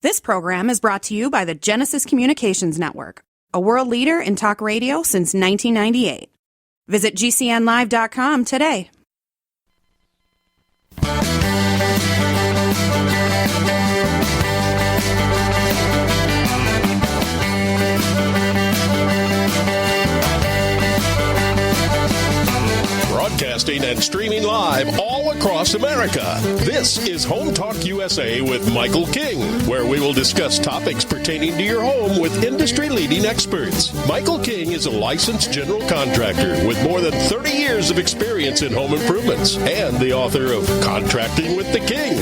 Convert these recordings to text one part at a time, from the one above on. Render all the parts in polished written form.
This program is brought to you by the Genesis Communications Network, a world leader in talk radio since 1998. Visit GCNlive.com today. Broadcasting and streaming live all across America. This is Home Talk USA with Michael King, where we will discuss topics pertaining to your home with industry-leading experts. Michael King is a licensed general contractor with more than 30 years of experience in home improvements and the author of Contracting with the King.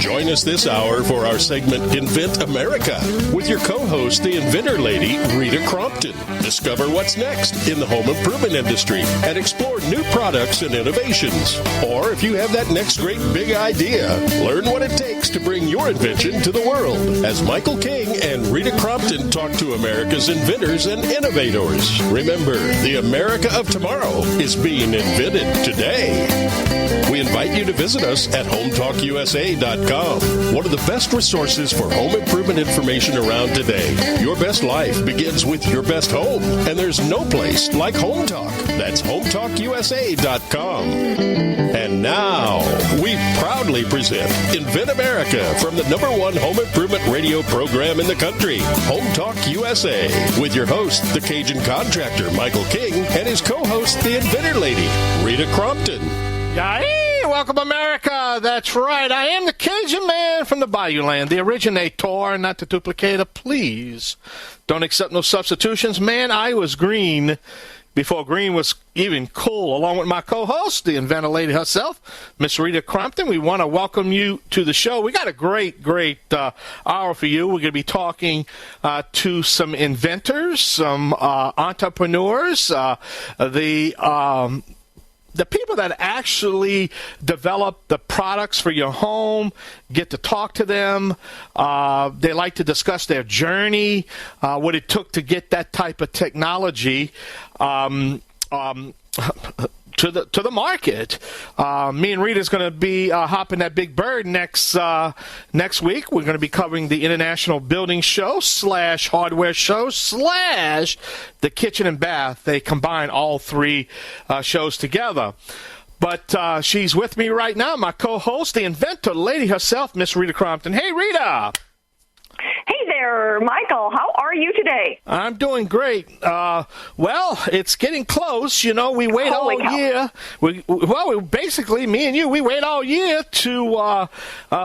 Join us this hour for our segment Invent America with your co-host, the Inventor Lady, Rita Crompton. Discover what's next in the home improvement industry and explore new products and innovations. Or if you have that next great big idea, learn what it takes to bring your invention to the world as Michael King and Rita Crompton talk to America's inventors and innovators. Remember, the America of tomorrow is being invented today. We invite you to visit us at HomeTalkUSA.com. One of the best resources for home improvement information around today. Your best life begins with your best home, and there's no place like Home Talk. That's HomeTalkUSA.com. And now, we proudly present Invent America from the #1 home improvement radio program in the country, Home Talk USA, with your host, the Cajun contractor, Michael King, and his co-host, the Inventor Lady, Rita Crompton. Hey, welcome America. That's right. I am the Cajun man from the Bayou Land, the originator, not the duplicator. Please don't accept no substitutions. Man, I was green before green was even cool, along with my co-host, the Inventor Lady herself, Miss Rita Crompton. We want to welcome you to the show. We got a great hour for you. We're going to be talking to some inventors, some entrepreneurs, the people that actually develop the products for your home, get to talk to them. They like to discuss their journey, what it took to get that type of technology to the market. Me and Rita's going to be hopping that big bird next week. We're going to be covering the International Building Show / Hardware Show / the Kitchen and Bath. They combine all three shows together. But she's with me right now, my co-host, the Inventor Lady herself, Miss Rita Crompton. Hey, Rita. Hey there, Michael. How are you today? I'm doing great. Well, it's getting close. You know, we wait all year. Basically, me and you, we wait all year to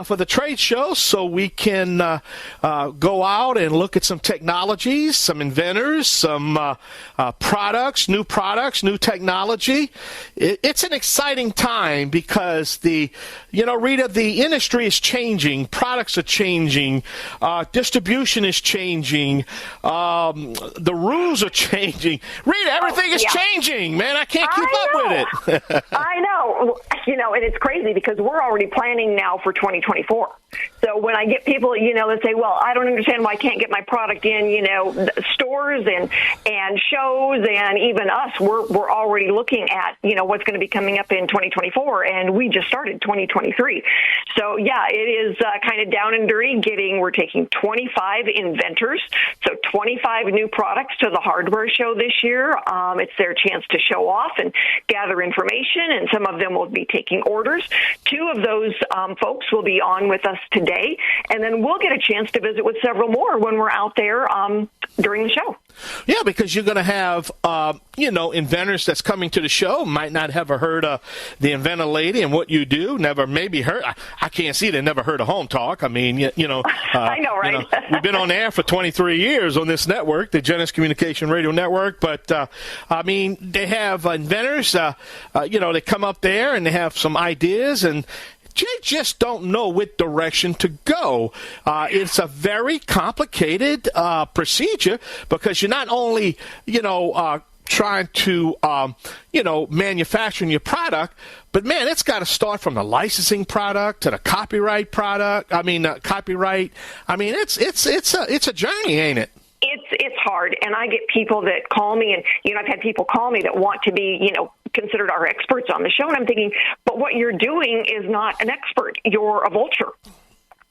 for the trade show so we can go out and look at some technologies, some inventors, some products, new technology. It's an exciting time because Rita, the industry is changing. Products are changing. Distribution is changing. The rules are changing. Rita, everything is changing, man. I can't keep up with it. I know. And it's crazy because we're already planning now for 2024. So when I get people, that say, well, I don't understand why I can't get my product in, stores and shows and even us, we're already looking at, what's going to be coming up in 2024. And we just started 2023. So, yeah, it is kind of down and dirty we're taking 25 inventors. So 25 new products to the hardware show this year. It's their chance to show off and gather information. And some of them will be taking orders. 2 of those folks will be on with us today, and then we'll get a chance to visit with several more when we're out there during the show. Yeah, because you're going to have, inventors that's coming to the show might not have heard of the Inventor Lady and what you do, never maybe heard. I can't see they never heard of Home Talk. I mean, I know, right? We've been on air for 23 years on this network, the Genesis Communication Radio Network, but, they have inventors, they come up there and they have some ideas and they just don't know which direction to go. It's a very complicated procedure because you're not only, trying to, manufacturing your product, but man, it's got to start from the licensing product to the copyright product. Copyright. It's a journey, ain't it? It's hard, and I get people that call me, and I've had people call me that want to be considered our experts on the show, and I'm thinking, but what you're doing is not an expert. You're a vulture.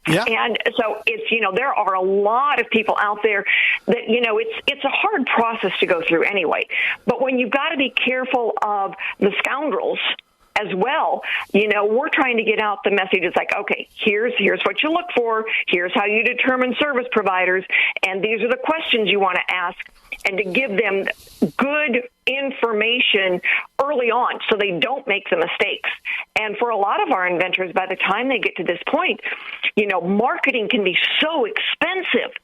Yeah. And so it's, there are a lot of people out there that, it's a hard process to go through anyway. But when you've got to be careful of the scoundrels as well, we're trying to get out the message. It's like, okay, here's what you look for. Here's how you determine service providers. And these are the questions you want to ask, and to give them good information early on so they don't make the mistakes. And for a lot of our inventors, by the time they get to this point, marketing can be so expensive.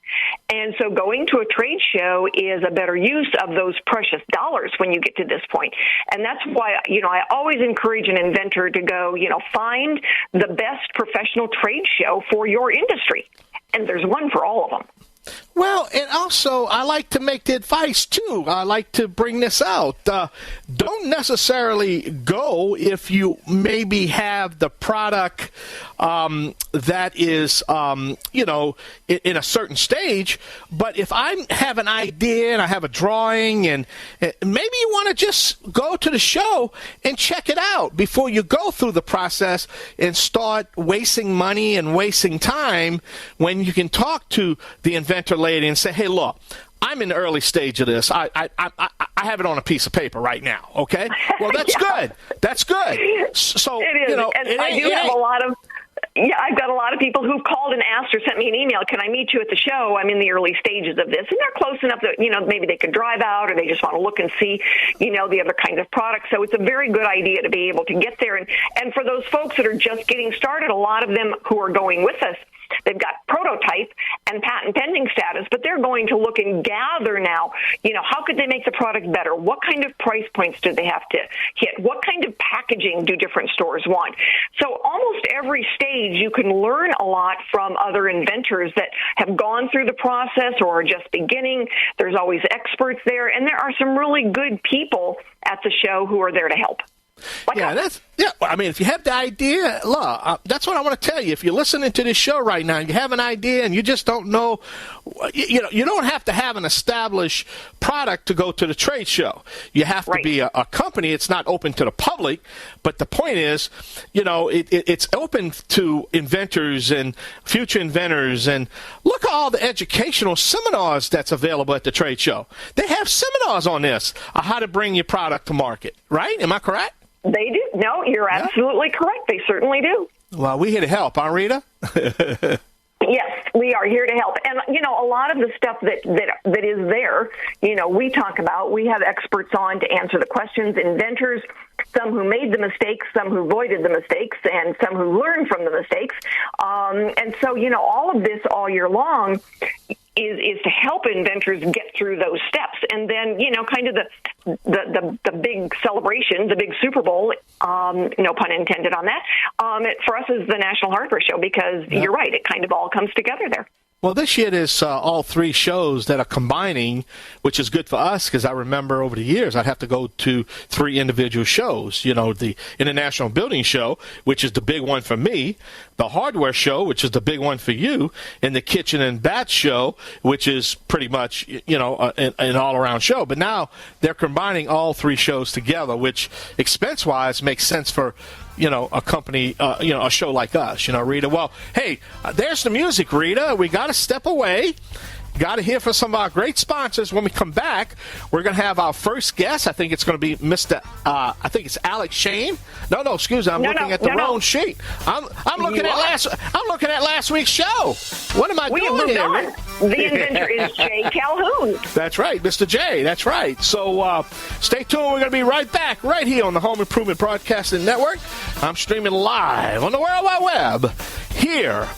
And so going to a trade show is a better use of those precious dollars when you get to this point. And that's why, I always encourage an inventor to go, find the best professional trade show for your industry. And there's one for all of them. Well, and also, I like to make the advice, too. I like to bring this out. Don't necessarily go if you maybe have the product that is, in a certain stage. But if I have an idea and I have a drawing, and maybe you want to just go to the show and check it out before you go through the process and start wasting money and wasting time, when you can talk to the Inventor Lady and say, hey, look, I'm in the early stage of this. I have it on a piece of paper right now, okay? Well, that's good. That's good. So, it is. And I do have a lot of... Yeah, I've got a lot of people who've called and asked or sent me an email, can I meet you at the show? I'm in the early stages of this. And they're close enough that, maybe they could drive out, or they just want to look and see, the other kinds of products. So it's a very good idea to be able to get there. And for those folks that are just getting started, a lot of them who are going with us, they've got prototype and patent pending status, but they're going to look and gather now, how could they make the product better? What kind of price points do they have to hit? What kind of packaging do different stores want? So almost every stage you can learn a lot from other inventors that have gone through the process or are just beginning. There's always experts there, and there are some really good people at the show who are there to help. I mean, if you have the idea, look, that's what I want to tell you. If you're listening to this show right now and you have an idea and you just don't know, you don't have to have an established product to go to the trade show. You have to be a company. It's not open to the public, but the point is, it's open to inventors and future inventors. And look at all the educational seminars that's available at the trade show. They have seminars on this, how to bring your product to market, right? Am I correct? They do. No, you're absolutely correct. They certainly do. Well, we're here to help, aren't Rita? Yes, we are here to help. And, a lot of the stuff that is there, we talk about, we have experts on to answer the questions, inventors, some who made the mistakes, some who avoided the mistakes, and some who learned from the mistakes. And so, all of this all year long is to help inventors get through those steps. And then, kind of the big celebration, the big Super Bowl, no pun intended on that, for us is the National Hardware Show, because you're right, it kind of all comes together there. Well, this year there's all three shows that are combining, which is good for us, because I remember over the years I'd have to go to 3 individual shows. The International Building Show, which is the big one for me, the Hardware Show, which is the big one for you, and the Kitchen and Bath Show, which is pretty much, an all-around show. But now they're combining all 3 shows together, which expense-wise makes sense for a company, a show like us, Rita. Well, hey, there's the music, Rita. We got to step away. Got to hear from some of our great sponsors. When we come back, we're going to have our first guest. I think it's going to be Mr. I think it's Alex Shane. No, excuse me. I'm looking at the wrong sheet. I'm looking at last week's show. What am I doing here? The inventor is Jay Calhoun. That's right, Mr. Jay. That's right. So stay tuned. We're going to be right back, right here on the Home Improvement Broadcasting Network. I'm streaming live on the World Wide Web here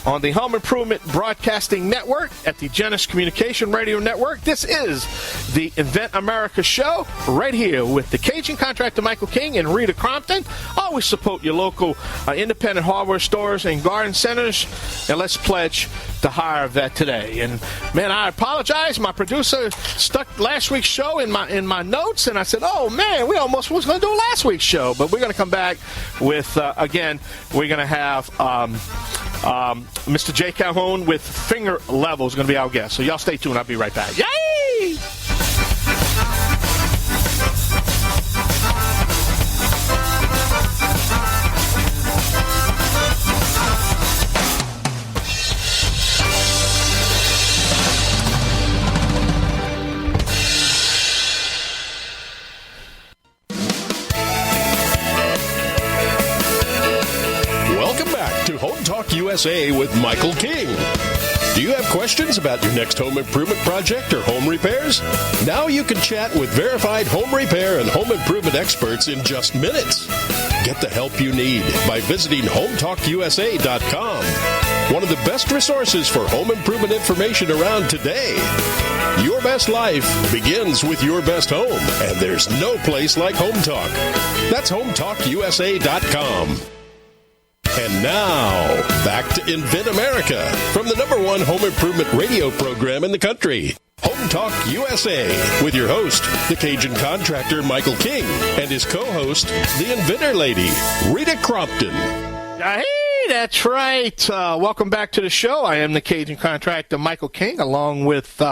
on the Home Improvement Broadcasting Network at the Genesis Communication Radio Network. This is the Invent America Show right here with the Cajun contractor Michael King and Rita Crompton. Always support your local independent hardware stores and garden centers, and let's pledge to hire a vet today. And man, I apologize. My producer stuck last week's show in my notes, and I said, "Oh man, we almost was going to do last week's show," but we're going to come back with again. We're going to have Mr. Jay Calhoun with Finger Level is going to be our guest. So y'all stay tuned. I'll be right back. Yay! USA with Michael King. Do you have questions about your next home improvement project or home repairs? Now you can chat with verified home repair and home improvement experts in just minutes. Get the help you need by visiting HometalkUSA.com. One of the best resources for home improvement information around today. Your best life begins with your best home, and there's no place like Home Talk. That's HometalkUSA.com. And now, back to Invent America from the #1 home improvement radio program in the country. Home Talk USA with your host, the Cajun contractor Michael King, and his co-host, the Inventor Lady, Rita Crompton. Hey, that's right. Welcome back to the show. I am the Cajun contractor Michael King, along with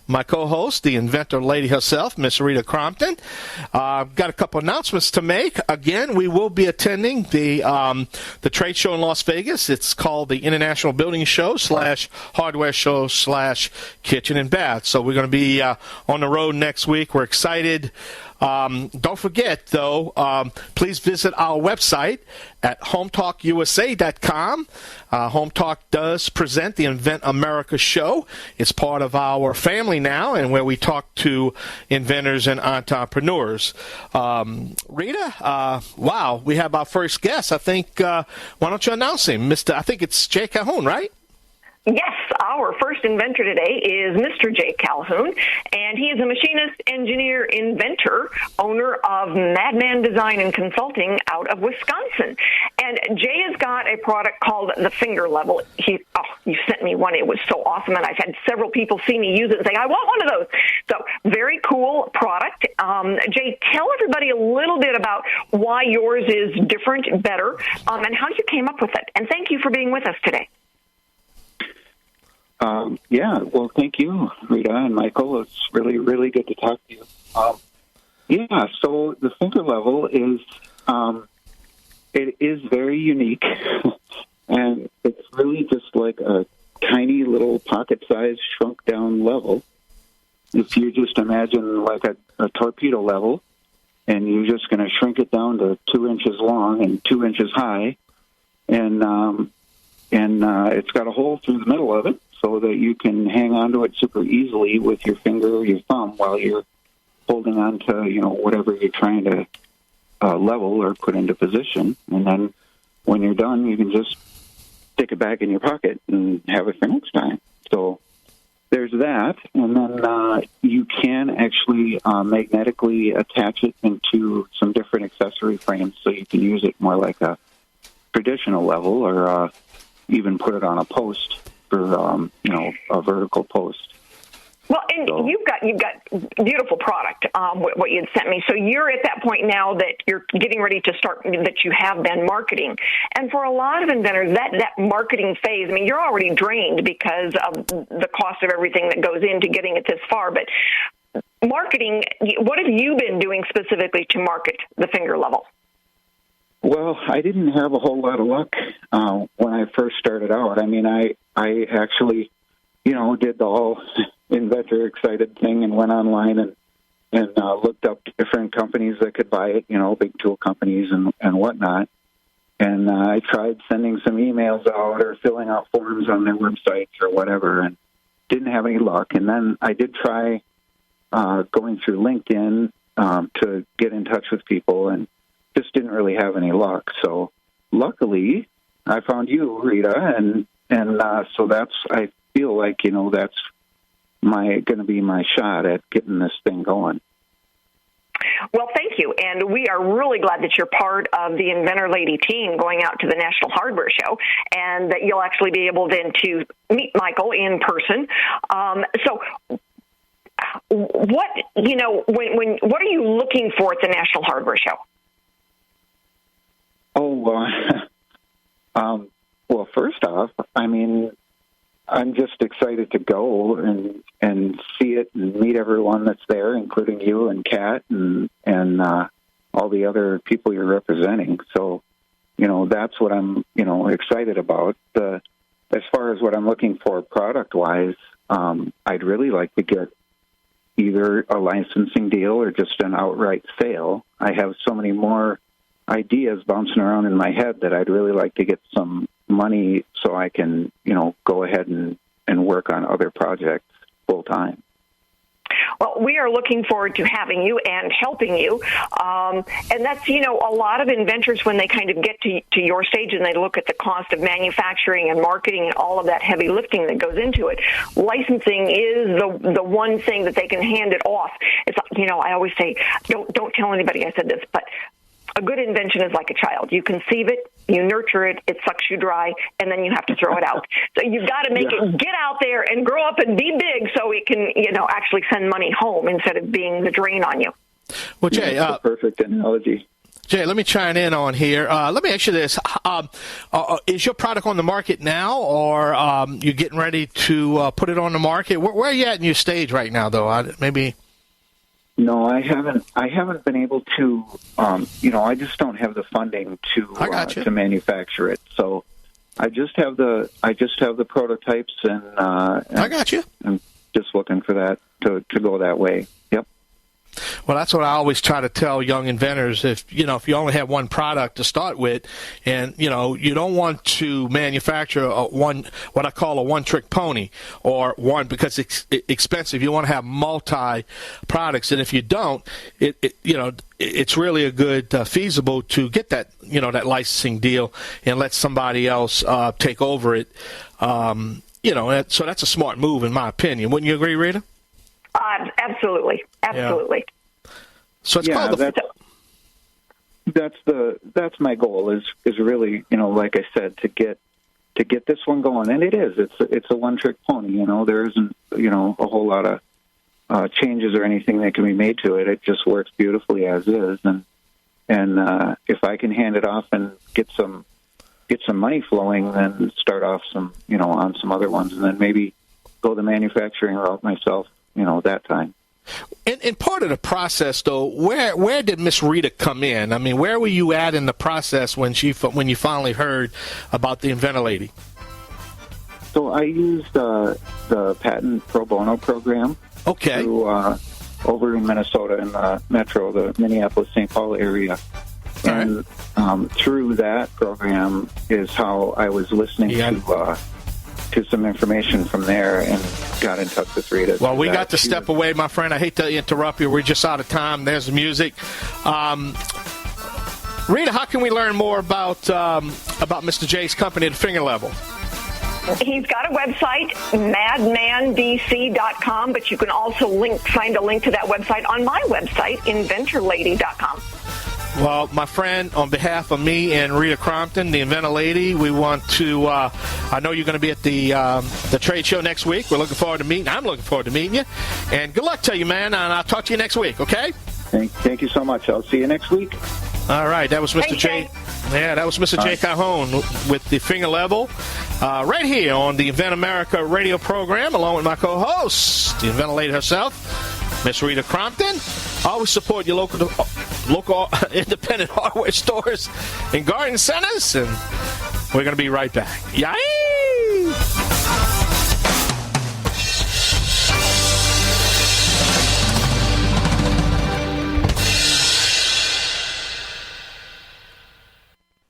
my co-host, the Inventor Lady herself, Miss Rita Crompton. I've got a couple announcements to make. Again, we will be attending the trade show in Las Vegas. It's called the International Building Show / Hardware Show / Kitchen and Bath. So we're going to be on the road next week. We're excited. Don't forget, though, please visit our website at HometalkUSA.com. Home Talk does present the Invent America show. It's part of our family now, and where we talk to inventors and entrepreneurs. Rita, wow, we have our first guest. I think, why don't you announce him? I think it's Jay Calhoun, right? Yes, our first inventor today is Mr. Jay Calhoun, and he is a machinist, engineer, inventor, owner of Madman Design Consulting out of Wisconsin. And Jay has got a product called the Finger Level. You sent me one. It was so awesome, and I've had several people see me use it and say, I want one of those. So very cool product. Jay, tell everybody a little bit about why yours is different, better, and how you came up with it. And thank you for being with us today. Well, thank you, Rita and Michael. It's really, really good to talk to you. So the Finger Level is, it is very unique, and it's really just like a tiny little pocket-sized shrunk-down level. If you just imagine like a torpedo level, and you're just going to shrink it down to 2 inches long and 2 inches high, and it's got a hole through the middle of it, so that you can hang onto it super easily with your finger or your thumb while you're holding on to, whatever you're trying to level or put into position. And then when you're done, you can just stick it back in your pocket and have it for next time. So there's that. And then you can actually magnetically attach it into some different accessory frames, so you can use it more like a traditional level, or even put it on a post for a vertical post. Well, and so, you've got beautiful product, what you had sent me. So you're at that point now that you're getting ready to start, that you have been marketing. And for a lot of inventors, that marketing phase, you're already drained because of the cost of everything that goes into getting it this far. But marketing, what have you been doing specifically to market the Finger Level? Well, I didn't have a whole lot of luck when I first started out. I actually, did the whole inventor excited thing and went online and looked up different companies that could buy it, big tool companies and whatnot. And I tried sending some emails out or filling out forms on their websites or whatever, and didn't have any luck. And then I did try going through LinkedIn to get in touch with people, and just didn't really have any luck. So luckily, I found you, Rita, and so I feel like that's going to be my shot at getting this thing going. Well, thank you, and we are really glad that you're part of the Inventor Lady team going out to the National Hardware Show, and that you'll actually be able then to meet Michael in person. So, what what are you looking for at the National Hardware Show? Well, first off, I'm just excited to go and see it and meet everyone that's there, including you and Kat and all the other people you're representing. So, that's what I'm, excited about. As far as what I'm looking for product-wise, I'd really like to get either a licensing deal or just an outright sale. I have so many more ideas bouncing around in my head that I'd really like to get some money so I can, go ahead and work on other projects full time. Well, we are looking forward to having you and helping you. And that's, a lot of inventors, when they kind of get to your stage and they look at the cost of manufacturing and marketing and all of that heavy lifting that goes into it, licensing is the one thing that they can hand it off. It's, I always say, don't tell anybody I said this, but a good invention is like a child. You conceive it, you nurture it, it sucks you dry, and then you have to throw it out. So you've got to make it get out there and grow up and be big so it can, actually send money home instead of being the drain on you. Well, Jay, that's a perfect analogy. Jay, let me chime in on here. Let me ask you this. Is your product on the market now, or you getting ready to put it on the market? Where are you at in your stage right now, though? Maybe... No, I haven't been able to. I just don't have the funding to manufacture it. So I just have the prototypes, and I got you. I'm just looking for that to go that way. Yep. Well, that's what I always try to tell young inventors. If you only have one product to start with, and you don't want to manufacture what I call a one-trick pony, or one, because it's expensive. You want to have multi products, and if you don't, it's really a good feasible to get that that licensing deal and let somebody else take over it. So that's a smart move, in my opinion. Wouldn't you agree, Rita? Absolutely. Yeah. So it's called that's my goal is really, like I said, to get this one going. And it's a one trick pony. There isn't, a whole lot of changes or anything that can be made to it. It just works beautifully as is. And if I can hand it off and get some money flowing, then start off some, on some other ones, and then maybe go the manufacturing route myself, that time. And part of the process, though, where did Miss Rita come in? I mean, where were you at in the process when you finally heard about the Inventor Lady? So I used the patent pro bono program. Okay. Over in Minnesota, in the metro, the Minneapolis-St. Paul area. And through that program is how I was listening to some information from there and got in touch with Rita. Well, we got to step away, my friend. I hate to interrupt you. We're just out of time. There's the music. Rita, how can we learn more about Mr. Jay's company, The Finger Level? He's got a website, madmandc.com, but you can also find a link to that website on my website, inventorlady.com. Well, my friend, on behalf of me and Rita Crompton, the Inventor Lady, we want to, I know you're going to be at the trade show next week. We're looking forward to meeting. I'm looking forward to meeting you. And good luck to you, man, and I'll talk to you next week, okay? Thank you so much. I'll see you next week. All right, that was Mr. Jay. Yeah, that was Mr. Jay Calhoun with the Finger Level, right here on the Invent America radio program, along with my co-host, the Inventor Lady herself, Miss Rita Crompton. Always support your local independent hardware stores and garden centers, and we're going to be right back. Yay!